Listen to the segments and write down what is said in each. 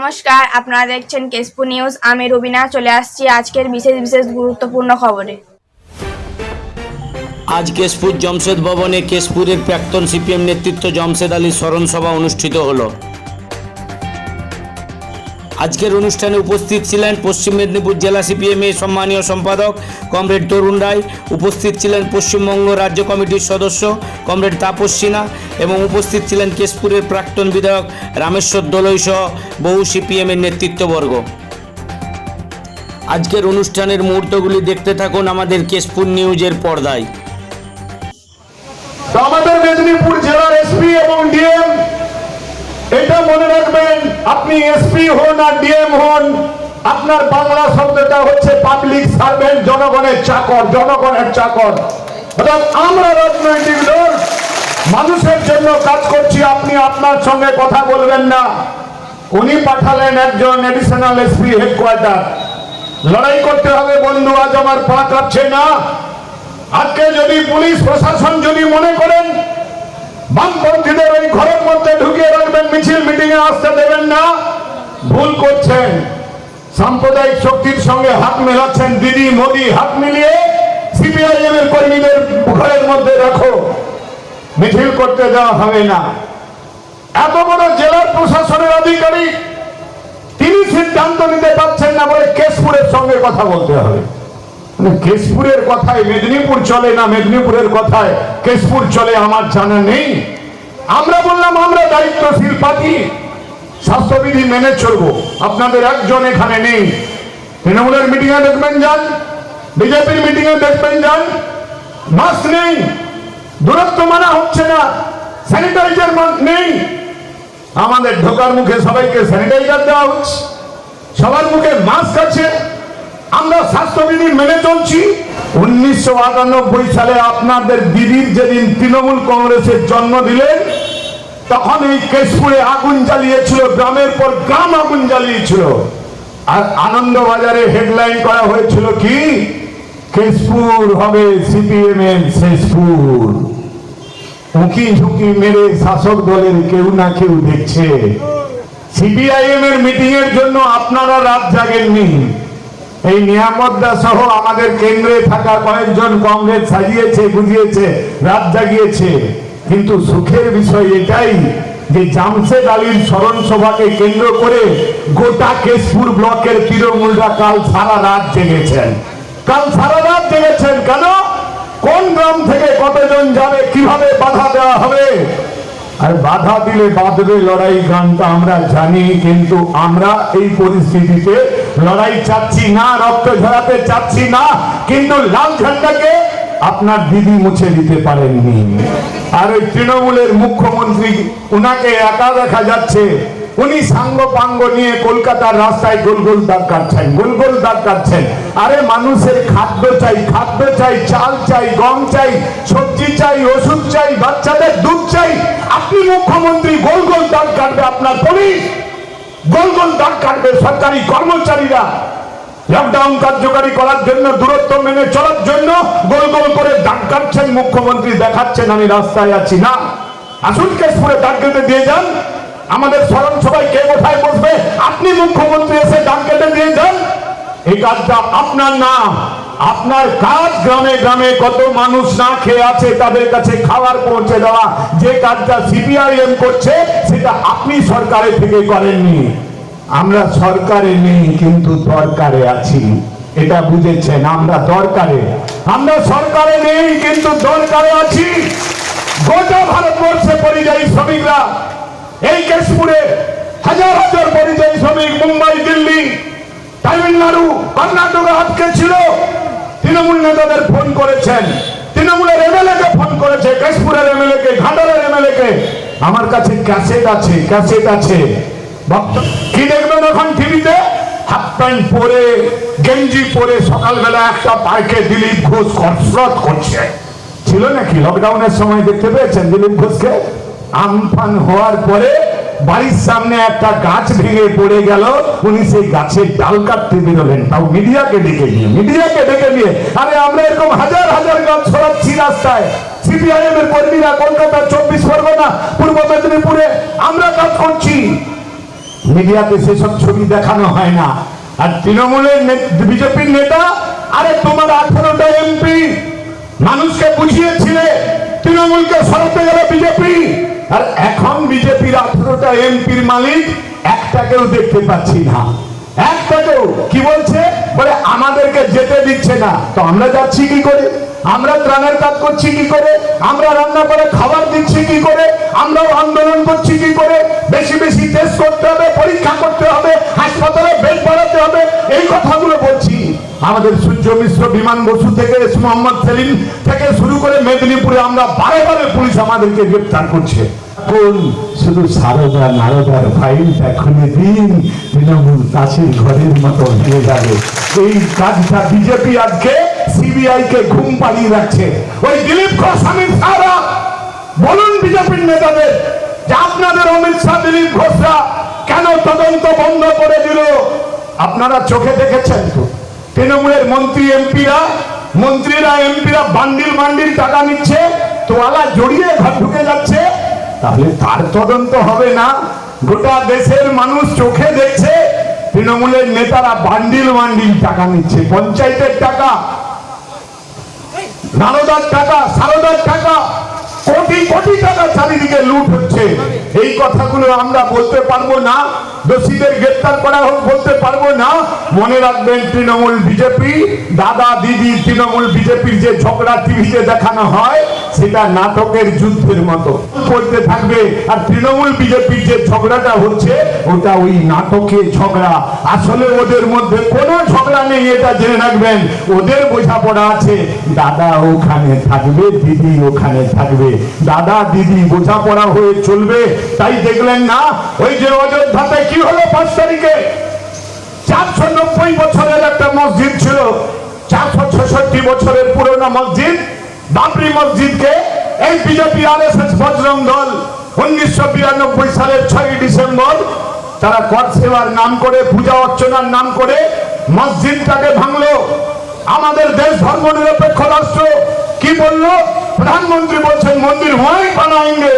নমস্কার, আপনারা দেখছেন কেশপুর নিউজ। আমি রুবিনা চলে আসছি আজকের বিশেষ গুরুত্বপূর্ণ খবরে। আজ কেশপুর জমশেদ ভবনে কেশপুরের প্রাক্তন সিপিএম নেতৃত্ব জমশেদ আলীর স্মরণ সভা অনুষ্ঠিত হলো। আজকের অনুষ্ঠানে উপস্থিত ছিলেন পশ্চিম মেদিনীপুর জেলা সিপিএমের সম্মানীয় সম্পাদক কমরেড তরুণ রায়, উপস্থিত ছিলেন পশ্চিমবঙ্গ রাজ্য কমিটির সদস্য কমরেড তাপস সিনহা এবং উপস্থিত ছিলেন কেশপুরের প্রাক্তন বিধায়ক রামেশ্বর দোলই সহ বহু সিপিএমের নেতৃত্ববর্গ। আজকের অনুষ্ঠানের মুহূর্তগুলি দেখতে থাকুন আমাদের কেশপুর নিউজের পর্দায়। আমাদের মেদিনীপুর জেলার এসপি এবং ডিএম, এটা মনে রাখবেন, আপনি এসপি হন আর ডিএম হন, আপনার বাংলা শব্দটা হচ্ছে পাবলিক সার্ভেন্ট, জনগণের চাকর, জনগণের চাকর। অর্থাৎ আমরা রাজনৈতিক দল মানুষের জন্য কাজ করছি। আপনি আপনার সঙ্গে কথা বলবেন না। উনি পাঠালেন একজন এডিশনাল এসপি হেডকোয়ার্টার। লড়াই করতে হবে বন্ধু, আজ আমার পা কাঁপছে না। আজকে যদি পুলিশ প্রশাসন যদি মনে করেন বামপন্থীদের ওই ঘরের মধ্যে ঢুকিয়ে রাখবেন, মিছিল মিটিং এ আসতে দেবেন না, ভুল করছেন। সাম্প্রদায়িক শক্তির সঙ্গে হাত মেলাচ্ছেন। দিদি মোদি হাত মিলিয়ে সিপিআইএম এর কর্মীদের ঘরের মধ্যে রাখো, মিছিল করতে দেওয়া হবে না। এত বড় জেলার প্রশাসনের আধিকারিক, তিনি সিদ্ধান্ত নিতে পারছেন না বলে কেশপুরের সঙ্গে কথা বলতে হবে। কেশপুরের কথায় মেদিনীপুর চলে না, মেদিনীপুরের কথায় কেশপুর চলে, আমার জানা নেই। আমরা বললাম আমরা দায়িত্বশীল পার্টি, স্বাস্থ্যবিধি মেনে চলবো। আপনাদের একজন এখানে নেই। তৃণমূলের মিটিং এ দেখবেন যান, বিজেপির মিটিং এ দেখবেন যান, মাস্ক নেই, দূরত্ব মানা হচ্ছে না, স্যানিটাইজার নেই। আমাদের ঢোকার মুখে সবাইকে স্যানিটাইজার দেওয়া হচ্ছে, সবার মুখে মাস্ক আছে, আমরা স্বাস্থ্যবিধি মেনে চলছি। 1998 সালে আপনাদের দিদির যেদিন তৃণমূল কংগ্রেসের জন্ম দিলেন, তখন এই কেশপুরে আগুন জ্বালিয়েছিল, গ্রামের পর গ্রাম আগুন জ্বালিয়েছিল। আর আনন্দবাজারে হেডলাইন করা হয়েছিল কি, কেশপুর হবে সিপিএম এর শেষপুর। উঁকি ঝুঁকি মেরে শাসক দলের কেউ না কেউ দেখছে। সিপিআইএম এর মিটিং এর জন্য আপনারা রাত জাগেননি। এই নিয়ামতদা সহ আমাদের কেন্দ্রে থাকা কয়েকজন কংগ্রেস সাজিয়েছে, বুঝিয়েছে, রাত জাগিয়েছে। কিন্তু সুখের বিষয় এটাই যে জামশেদ আলীর স্মরণ সভাকে কেন্দ্র করে গোটা কেশপুর ব্লকের তৃণমূলরা কাল সারা রাত জেগেছেন। কাল সারা রাত জেগেছেন কেন? কোন গ্রাম থেকে কতজন যাবে, কিভাবে বাধা দেওয়া হবে, আর বাধা দিলে বাঁধবে লড়াই, গানটা আমরা জানি। কিন্তু আমরা এই পরিস্থিতিতে লড়াই চাচ্ছি না, রক্ত ঝরাতে চাচ্ছি না। কিন্তু লাল ঝান্ডাকে আপনার দিদি মুছে দিতে পারেননি। আর ওই তৃণমূলের মুখ্যমন্ত্রী, উনাকে একা দেখা যাচ্ছে। উনি সাঙ্গ পাঙ্গ নিয়ে কলকাতার রাস্তায় গোল গোল দাগ কাটছেন, গোল গোল দাগ কাটছেন। আরে মানুষের খাদ্য চাই, খাদ্য চাই, চাল চাই, গম চাই, সবজি চাই, ওষুধ চাই, বাচ্চাদের দুধ চাই। আপনি মুখ্যমন্ত্রী, গোল গোল দাগ কাটবে আপনার পুলিশ, গোল গোল দাগ কাটবে সরকারি কর্মচারীরা। লকডাউন কার্যকারী করার জন্য, দূরত্ব মেনে চলার জন্য গোল গোল করে দাগ কাটছেন মুখ্যমন্ত্রী, দেখাচ্ছেন আমি রাস্তায় আছি। না, আসুন কেশপুরে দাগ কেটে দিয়ে যান। আমাদের স্মরণ সবাই কে কোথায় বসবে, আপনি মুখ্যমন্ত্রী এসে দাগ কেটে দিয়ে যান। এই কাজটা আপনার না, আপনার কাজ গ্রামে গ্রামে কত মানুষ না খেয়ে আছে তাদের কাছে খাবার পৌঁছে দেওয়া। যে কাজটা সিপিআইএম করছে সেটা আপনি সরকারে থেকে করেননি। আমরা সরকারে নেই কিন্তু দরকারে আছি, এটা বুঝেছেন? আমরা দরকারে, আমরা সরকারে নেই কিন্তু দরকারে আছি। গোটা ভারতবর্ষে পরিযায়ী শ্রমিকরা, এই কেশপুরে হাজার হাজার পরিযায়ী শ্রমিক মুম্বাই, দিল্লি, তামিলনাড়ু, কর্ণাটকে আটকে ছিল। তৃণমূল নেতাদের ফোন করেছেন, তৃণমূলের এমএলএ কে ফোন করেছে, কেশপুরের এমএলএ কে, ঘাটালের এমএলএ কে। আমার কাছে ক্যাসেট আছে, ক্যাসেট আছে। কি দেখবেন এখন টিভিতে? হাফ প্যান্ট পরে, গেঞ্জি পরে সকালবেলা একটা পার্কে দিলীপ ঘোষ কসরত করছে। ছিল নাকি লকডাউনের সময়? দেখতে পেয়েছেন দিলীপ ঘোষকে? আমফান হওয়ার পরে বাড়ির সামনে একটা গাছ ভেঙে পড়ে গেল, উনি সেই গাছের ডাল কাটতে বেরোলেন, তাও মিডিয়াকে ডেকে নিয়ে, মিডিয়াকে ডেকে নিয়ে। আরে আমরা এরকম হাজার হাজার গাছ ছড়াচ্ছি রাস্তায়। সিপিআইএম এর কর্মীরা কলকাতা, 24 পরগনা, পূর্ব মেদিনীপুরে আমরা কাজ করছি। মিডিয়াতে সেসব ছবি দেখানো হয় না। আর তৃণমূলের বিজেপির নেতা, আরে তোমার 18টা এমপি মানুষকে বুঝিয়েছিলে তৃণমূলকে সরাতে গেলে বিজেপি, আর এখন বিজেপির 18টা এমপির মালিক একটাকেও দেখতে পাচ্ছি না, একটাকেও। কি বলছে? বলে আমাদেরকে যেতে দিচ্ছে না। তো আমরা যাচ্ছি কি করে? আমরা ত্রাণের কাজ করছি কি করে? আমরা রান্না করে খাবার দিচ্ছি কি করে? আমরাও আন্দোলন করছি কি করে? বেশি বেশি টেস্ট করতে হবে, পরীক্ষা করতে হবে, হাসপাতালে বেড বাড়াতে হবে, এই কথাগুলো বলছি। আমাদের সূর্য মিশ্র, বিমান বসু থেকে মোহাম্মদ সেলিম থেকে শুরু করে মেদিনীপুরে আমরা বারে বারে পুলিশ আমাদেরকে গ্রেপ্তার করছে। এখন শুধু সারদা নারদার ফাইলটা খুলে দিন, তৃণমূল তাসের ঘরের মতো হয়ে যাবে। এই কাজটা বিজেপি আজকে সিবিআই কে ঘুম পাড়িয়ে রাখছে। ওই দিলীপ ঘোষ, অমিত শাহরা বলুন বিজেপির নেতাদের যে আপনাদের অমিত শাহ, দিলীপ ঘোষরা কেন তদন্ত বন্ধ করে দিল? আপনারা চোখে দেখেছেন তো তৃণমূলের মন্ত্রীরা এমপিরা বান্ডিল বান্ডিল টাকা নিচ্ছে, তোয়ালা জড়িয়ে ঘর ঢুকে যাচ্ছে। তাহলে তার তদন্ত হবে না? গোটা দেশের মানুষ চোখে দেখছে তৃণমূলের নেতারা বান্ডিল বান্ডিল টাকা নিচ্ছে, পঞ্চায়েতের টাকা, নারদার টাকা, সারদার টাকা, কোটি কোটি টাকা চারিদিকে লুট হচ্ছে। এই কথাগুলো আমরা বলতে পারবো না, দোষীদের গ্রেফতার করা হোক বলতে পারবো না। মনে রাখবেন তৃণমূল বিজেপি, দাদা দিদি তৃণমূল বিজেপির যে ঝগড়া টিভিতে দেখানো হয় সেটা নাটকের যুদ্ধের মতো করতে থাকবে। আর তৃণমূল বিজেপির যে ঝগড়াটা হচ্ছে ওটা ওই নাটকের ঝগড়া। আসলে ওদের মধ্যে কোনো ঝগড়া নেই, এটা জেনে রাখবেন। ওদের বোঝাপড়া আছে, দাদা ওখানে থাকবে, দিদি ওখানে থাকবে, দাদা দিদি বোঝাপড়া হয়ে চলবে। তাই দেখলেন না ওই যে অযোধ্যাতে কি হলো 5 তারিখে? 490 বছরের একটা মসজিদ ছিল, 466 বছরের পুরনো মসজিদ বাবরি মসজিদকে এই বিজেপি আরএসএস বজরং দল 1992 সালের 6 ডিসেম্বর তারা কর সেবার নাম করে, পূজা অর্চনার নাম করে মসজিদটাকে ভাঙলো। আমাদের দেশ ধর্ম নিরপেক্ষ রাষ্ট্র কি বললো? প্রধানমন্ত্রী বলছেন মন্দির ওয়াই বানাएंगे।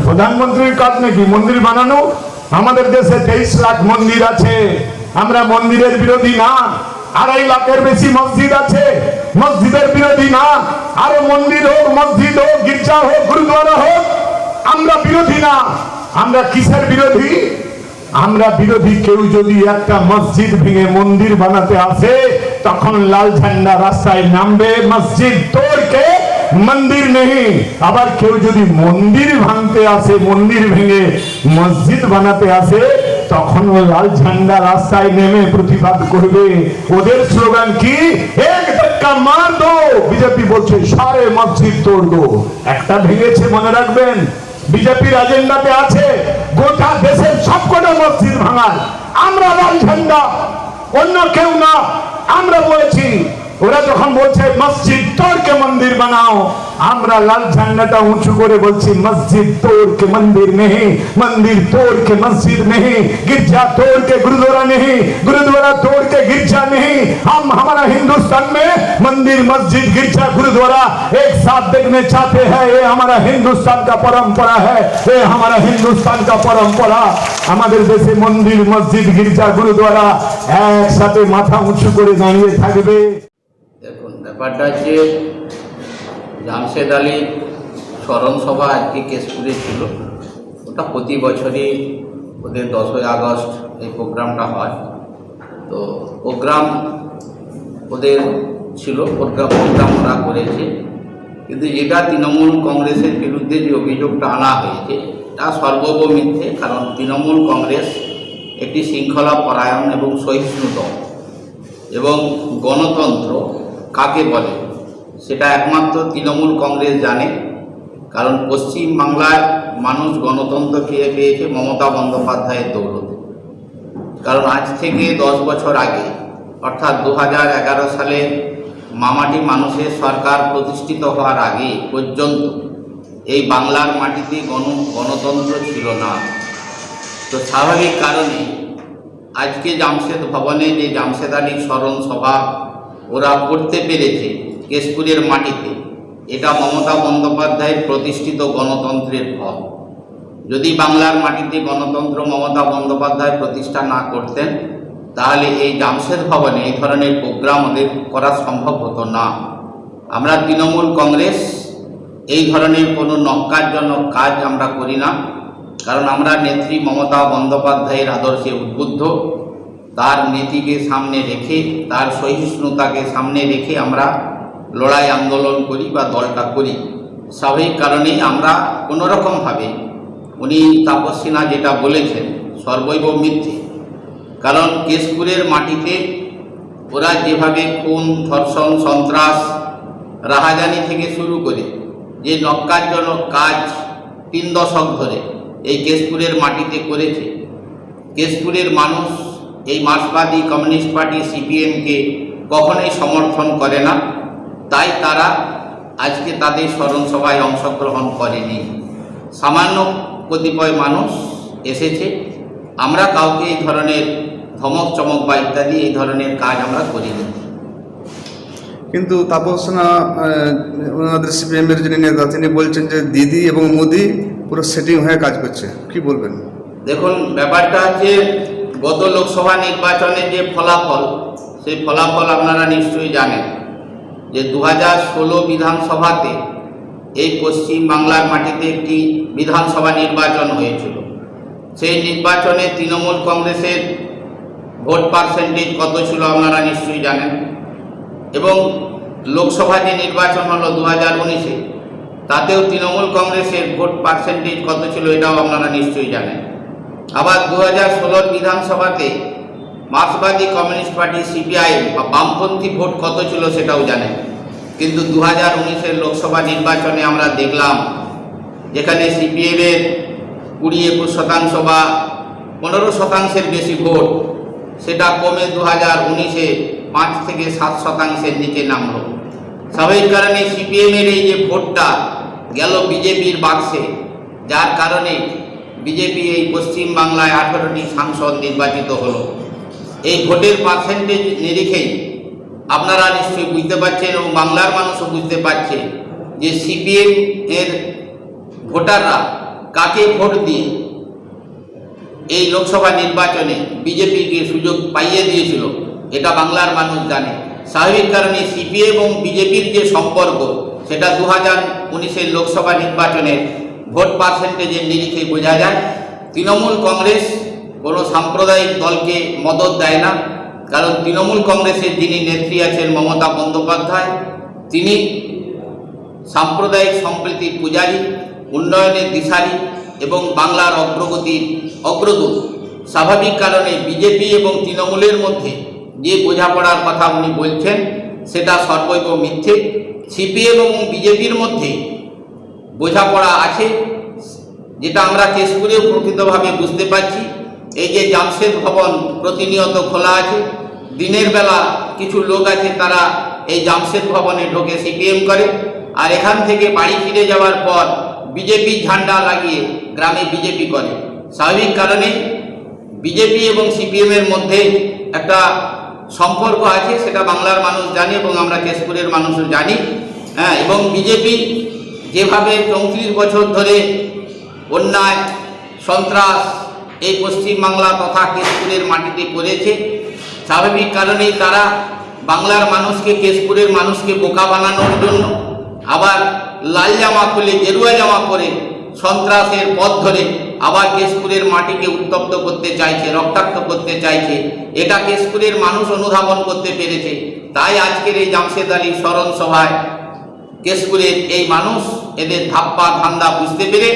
প্রধানমন্ত্রীর কাজ নাকি মন্দির বানানো? আমাদের দেশে 23 লাখ মন্দির আছে, আমরা মন্দিরের বিরোধী না। 2.5 লাখের বেশি মসজিদ আছে, মসজিদের বিরোধী না। আরো মন্দির হোক, মসজিদ হোক, গির্জা হোক, গুরুদ্বারা হোক, আমরা বিরোধী না। আমরা কিসের বিরোধী? আমরা বিরোধী কেউ যদি একটা মসজিদ ভেঙে মন্দির বানাতে আসে তখন লাল ঝান্ডা রাস্তায় নামবে, মসজিদ তোড়কে মন্দির নেই। আবার কেউ যদি মন্দির ভাঙতে আসে, মন্দির ভেঙে মসজিদ বানাতে আসে তখন ও লাল ঝান্ডা রাস্তায় নেমে প্রতিবাদ করবে। ওদের স্লোগান কি? এক ধাক্কা মার দো। বিজেপি বলছে সারে মসজিদ তোড় দো। একটা ভেঙেছে মনে রাখবেন, বিজেপির এজেন্ডাতে আছে গোটা দেশের সবকটা মসজিদ ভাঙার। আমরা লাল ঝান্ডা, অন্য কেউ না। আমরা বলেছি, ওরা যখন বলছে মসজিদ তোড়কে মন্দির বানাও, আমরা লাল ঝান্ডাটা উঁচু করে বলছি মসজিদ তোড়কে মন্দির নেই, মন্দির তোড়কে মসজিদ নেই, गिरजा तोड़ के गुरुद्वारा नहीं, गुरुद्वारा तोड़ के गिरजा नहीं। हम हमारा हिंदुस्तान में मंदिर, मस्जिद, गिरजा, गुरुद्वारा एक साथ देखने चाहते हैं। ये हमारा हिंदुस्तान का परंपरा है, ये हमारा हिंदुस्तान का परंपरा। আমাদের দেশে মন্দির, মসজিদ, গির্জা, গুরুদ্বারা একসাথে মাথা উঁচু করে দাঁড়িয়ে থাকবে। দেখুন, ব্যাপারটা হচ্ছে জামশেদ আলীর স্মরণ সভা আজকে কেশপুরে ছিল। ওটা প্রতি বছরই ওদের 10ই আগস্ট এই প্রোগ্রামটা হয়। তো প্রোগ্রাম ওদের ছিল, প্রোগ্রাম ওরা করেছে। কিন্তু যেটা তৃণমূল কংগ্রেসের বিরুদ্ধে যে অভিযোগটা আনা হয়েছে তা সর্বব মিথ্যে। কারণ তৃণমূল কংগ্রেস একটি শৃঙ্খলা পরায়ণ এবং সহিষ্ণুতা এবং গণতন্ত্র কাকে বলে সেটা একমাত্র তৃণমূল কংগ্রেস জানে। কারণ পশ্চিমবাংলার মানুষ গণতন্ত্র ফিরে পেয়েছে মমতা বন্দ্যোপাধ্যায়ের দৌলতে। কারণ আজ থেকে 10 বছর আগে অর্থাৎ 2011 সালে মামাটি মানুষের সরকার প্রতিষ্ঠিত হওয়ার আগে পর্যন্ত এই বাংলার মাটিতে গণতন্ত্র ছিল না। তো স্বাভাবিক কারণে আজকে জামশেদ ভবনে যে জামশেদ আলীর স্মরণ সভা ওরা করতে পেরেছে কেশপুরের মাটিতে, এটা মমতা বন্দ্যোপাধ্যায়ের প্রতিষ্ঠিত গণতন্ত্রের ফল। যদি বাংলার মাটিতে গণতন্ত্র মমতা বন্দ্যোপাধ্যায় প্রতিষ্ঠা না করতেন তাহলে এই জামশেদ ভবনে এই ধরনের প্রোগ্রাম ওদের করা সম্ভব হতো না। আমরা তৃণমূল কংগ্রেস এই ধরনের কোনো নক্কারজনক কাজ আমরা করি না, কারণ আমরা নেত্রী মমতা বন্দ্যোপাধ্যায়ের আদর্শে উদ্বুদ্ধ। তার নীতিকে সামনে রেখে, তার সহিষ্ণুতাকে সামনে রেখে আমরা লড়াই আন্দোলন করি বা দলটা করি। স্বাভাবিক কারণেই আমরা কোনোরকমভাবে উনি তাপস সিনহা যেটা বলেছেন সর্বৈব মিথ্যে। কারণ কেশপুরের মাটিতে ওরা যেভাবে খুন, ধর্ষণ, সন্ত্রাস, রাহাজানি থেকে শুরু করে যে নক্কারজনক কাজ 3 দশক ধরে এই কেশপুরের মাটিতে করেছে, কেশপুরের মানুষ এই মার্ক্সবাদী কমিউনিস্ট পার্টি সিপিএমকে কখনোই সমর্থন করে না। তাই তারা আজকে তাদের স্মরণ সভায় অংশগ্রহণ করেনি। সামান্য কতিপয় মানুষ এসেছে। আমরা কাউকে এই ধরনের ধমক চমক বা ইত্যাদি এই ধরনের কাজ আমরা করিনি। কিন্তু তাপস সিনহা ওনাদের সিপিএমের যিনি নেতা তিনি বলছেন যে দিদি এবং মোদি পুরো সেটিং হয়ে কাজ করছে, কি বলবেন? দেখুন, ব্যাপারটা হচ্ছে গত লোকসভা নির্বাচনের যে ফলাফল, সেই ফলাফল আপনারা নিশ্চয়ই জানেন যে 2016 বিধানসভাতে এই পশ্চিম বাংলার মাটিতে একটি বিধানসভা নির্বাচন হয়েছিল। সেই নির্বাচনে তৃণমূল কংগ্রেসের ভোট পার্সেন্টেজ কত ছিল আপনারা নিশ্চয়ই জানেন, এবং লোকসভা যে নির্বাচন হলো 2019-এ তাতেও তৃণমূল কংগ্রেসের ভোট পার্সেন্টেজ কত ছিল এটাও আপনারা নিশ্চয়ই জানেন। আবার 2016 বিধানসভাতে মার্ক্সবাদী কমিউনিস্ট পার্টি সিপিআইএম বা বামপন্থী ভোট কত ছিল সেটাও জানেন। কিন্তু 2019-এর লোকসভা নির্বাচনে আমরা দেখলাম যেখানে সিপিএমের 20-21% বা 15%-এর বেশি ভোট, সেটা কমে 2019-এ 5 থেকে 7% নিচে নামলো। স্বাভাবিক কারণে সিপিএমের এই যে ভোটটা গেল বিজেপির বাক্সে, যার কারণে বিজেপি এই পশ্চিম বাংলায় 18টি সাংসদ নির্বাচিত হলো। এই ভোটের পার্সেন্টেজ নিরিখেই আপনারা নিশ্চয়ই বুঝতে পারছেন এবং বাংলার মানুষও বুঝতে পারছে যে সিপিএম এর ভোটাররা কাকে ভোট দিয়ে এই লোকসভা নির্বাচনে বিজেপিকে সুযোগ পাইয়ে দিয়েছিল, এটা বাংলার মানুষ জানে। স্বাভাবিক কারণে সিপিএম এবং বিজেপির যে সম্পর্ক সেটা 2019-এর লোকসভা নির্বাচনের ভোট পার্সেন্টেজের নিরিখে বোঝা যায়। তৃণমূল কংগ্রেস কোনো সাম্প্রদায়িক দলকে মদত দেয় না, কারণ তৃণমূল কংগ্রেসের যিনি নেত্রী আছেন মমতা বন্দ্যোপাধ্যায়, তিনি সাম্প্রদায়িক সম্প্রীতির পূজারী, উন্নয়নের দিশারি এবং বাংলার অগ্রগতির অগ্রদূত। স্বাভাবিক কারণে বিজেপি এবং তৃণমূলের মধ্যে যে বোঝাপড়ার কথা উনি বলছেন সেটা সর্বৈব মিথ্যে। সিপিএম এবং বিজেপির মধ্যে বোঝাপড়া আছে, যেটা আমরা কেশপুরেও প্রকৃতভাবে বুঝতে পারছি। এই যে জামশেদ ভবন প্রতিনিয়ত খোলা আছে, দিনের বেলা কিছু লোক আছে তারা এই জামশেদ ভবনে ঢোকে সিপিএম করে, আর এখান থেকে বাড়ি ফিরে যাওয়ার পর বিজেপি ঝান্ডা লাগিয়ে গ্রামে বিজেপি করে। স্বাভাবিক কারণে বিজেপি এবং সিপিএমের মধ্যে একটা সম্পর্ক আছে, সেটা বাংলার মানুষ জানে এবং আমরা কেশপুরের মানুষও জানি। এবং বিজেপি যেভাবে 34 বছর ধরে অন্যায়, সন্ত্রাস এই পশ্চিমবাংলা তথা কেশপুরের মাটিতে করেছে, স্বাভাবিক কারণেই তারা বাংলার মানুষকে, কেশপুরের মানুষকে বোকা বানানোর জন্য আবার লাল জামা খুলে গেরুয়া জামা পরে সন্ত্রাসের পথ ধরে আবার কেশপুরের মাটিকে উত্তপ্ত করতে চাইছে, রক্তাক্ত করতে চাইছে। এটা কেশপুরের মানুষ অনুধাবন করতে পেরেছে। তাই আজকের এই জামশেদ আলীর স্মরণ সভায় কেশপুরের এই মানুষ এদের ধাপ্পা ধান্দা বুঝতে পেরে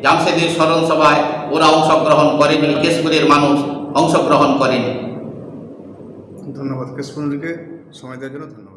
জামশেদের স্মরণ সভায় ওরা অংশগ্রহণ করেনি, কেশপুরের মানুষ অংশগ্রহণ করেনি। ধন্যবাদ কেশপুরকে সময় দেওয়ার জন্য ধন্যবাদ।